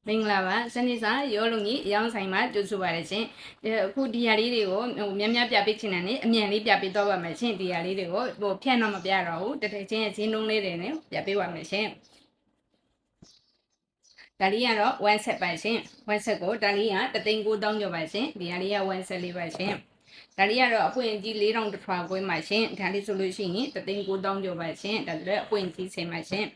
မင်္ဂလာပါစနေစာရောလုံကြီးအယောင်ဆိုင်မှာကြိုဆိုပါရရှင်အခုဒီဟာလေးတွေကိုများများပြပေးချင်တယ်နဲ့အမြန်လေးပြပေးတော့ပါမယ်ရှင်ဒီဟာလေးတွေကိုဖြန့်တော့မပြတော့ဘူးတထချင်းရဲ့ဈေးနှုန်းလေးတွေနဲ့ပြပေးပါမယ်ရှင်ဒါလေးကတော့1 set ပါရှင်1 set ကိုဒါလေးက3,900ကျော်ပါရှင်ဒီဟာလေးက1 set လေးပါရှင်ဒါလေးကတော့အပွင့်ကြီး4,000တထွာခွဲမှာရှင်ဒါလေးဆိုလို့ရှိရင်3,900ကျော်ပါရှင်ဒါလည်းအပွင့်ကြီး10ပါရှင်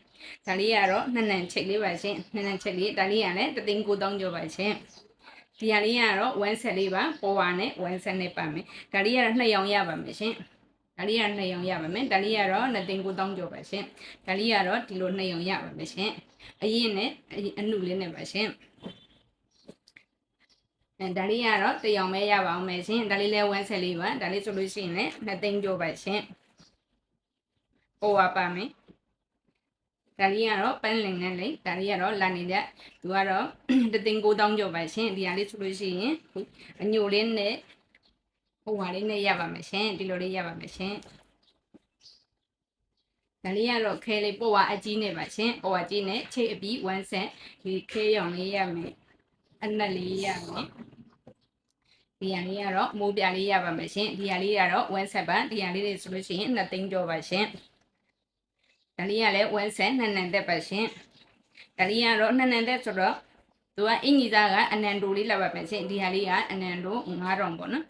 ဒါလေးကတော့နှစ်နံချိတ်လေးပါရှင်နှစ်နံချိတ်လေးဒါလေးကလည်း3,900ကျော်ပါရှင်ဒီဟာလေးကတော့1 set လေးပါပေါ်ပါနဲ့1 set နဲ့ပါမယ်ဒါလေးကတော့2ရောင်ရပါမယ်ရှင်ဒါလေးက2ရောင်ရပါမယ်ဒါလေးကတော့2,900ကျော်ပါရှင်ဒါလေးကတော့ဒီလို2ရောင်ရပါမယ်ရှင်အရင်နဲ့အနုလေးနဲ့ပါရှင်ဒါလေးကတော့1ရောင်ပဲရပါအောင်မယ်ရှင်ဒါလေးလည်း1 set လေးပါဒါလေးဆိုလို့ရှိရင်လည်း2,000ကျော်ပါရှင်ပေါ်ပါမယ်ဒါလေးကတော့ပန်းလင်နဲ့လေဒါလေးကတော့လာနေတဲ့သူကတော့3,900ကျော်ပါရှင်ဒီဟာလေးဆိုလို့ရှိရင်အညိုလေးနဲ့ဟိုဟာလေးနဲ့ရပါမယ်ရှင်ဒီလိုလေးရပါမယ်ရှင်ဒါလေးကတော့ခဲလေးပို့ဝါအကြီးနဲ့ပါရှင်ပို့ဝါကြီးနဲ့ချိတ်အပြီး1 set ဒီခဲရောင်လေးရမယ်အနက်လေးရမယ်ဒီဟာလေးကတော့မိုးပြလေးရပါမယ်ရှင်ဒီဟာလေးကတော့1 set ပါဒီဟာလေးတွေဆိုလို့ရှိရင်2,000ကျော်ပါရှင်ဒါလေးကလည်း1 set နှစ်နံတက်ပါရှင်ဒါလေးကတော့နှစ်နံတက်ဆိုတော့သူကအင်ကြီးသားကအနံတိုလေးလာပါမယ်ရှင်ဒီဟာလေးကအနံတို9,000ပေါ့နော်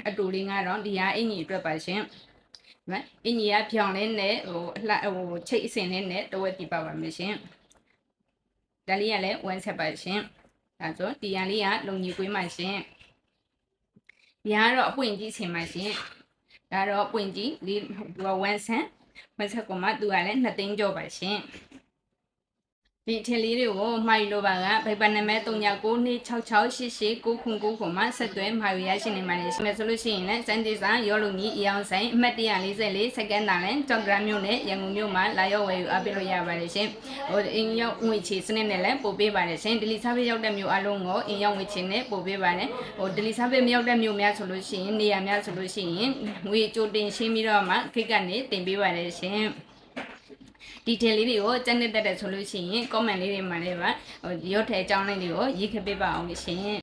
အတူလေး9,000ဒီဟာအင်ကြီးအတွက်ပါရှင်အင်ကြီးကဖြောင်းလေးနဲ့ချိတ်အစင်လေးနဲ့တဝက်တိပါပါမယ်ရှင်ဒါလေးကလည်း1 set ပါရှင်ဒါဆိုဒီဟာလေးကလုံကြီးကွေးပါရှင်ဒီဟာကတော့အပွင့်ကြီးဆင်ပါရှင်ဒါတော့ပွင့်ကြီးဒီ1 set မဆက်ကောမှသူကလည်း2,000ကျော်ပါရှင်ဒီထင်လေးတွေကိုမှာယူလို့ပါကဗိုက်ပါနံပါတ်3992668899မှာဆက်သွဲမှာယူရရှိနေမှာလေဆိုလို့ရှိရင်လည်းစံတေစာရောလုံကြီးအယောင်ဆိုင်အမှတ်144စက္ကန့်တာလည်းကြောက်ဂရမ်မြို့နဲ့ရန်ကုန်မြို့မှာလာရောက်ဝယ်ယူအပ်ပြလို့ရပါတယ်ရှင်ဟိုအင်ရောက်ငွေချေစနစ်နဲ့လည်းပို့ပေးပါတယ်ရှင်ဒလီစားပေးရောက်တဲ့မြို့အလုံးကိုအင်ရောက်ငွေချေနဲ့ပို့ပေးပါတယ်ဟိုဒလီစားပေးမရောက်တဲ့မြို့များဆိုလို့ရှိရင်နေရာများဆိုလို့ရှိရင်ငွေကြိုတင်ရှင်းပြီးတော့မှခိတ်ကနေတင်ပေးပါတယ်ရှင်ဒီထယ်လေးတွေကိုစက်နှစ်တက်တဲ့ဆိုလို့ရှိရင် comment လေးတွေမှာလည်းပါရော့ထဲအကြောင်းလေးတွေကိုရေးခပေးပါအောင်ရှင်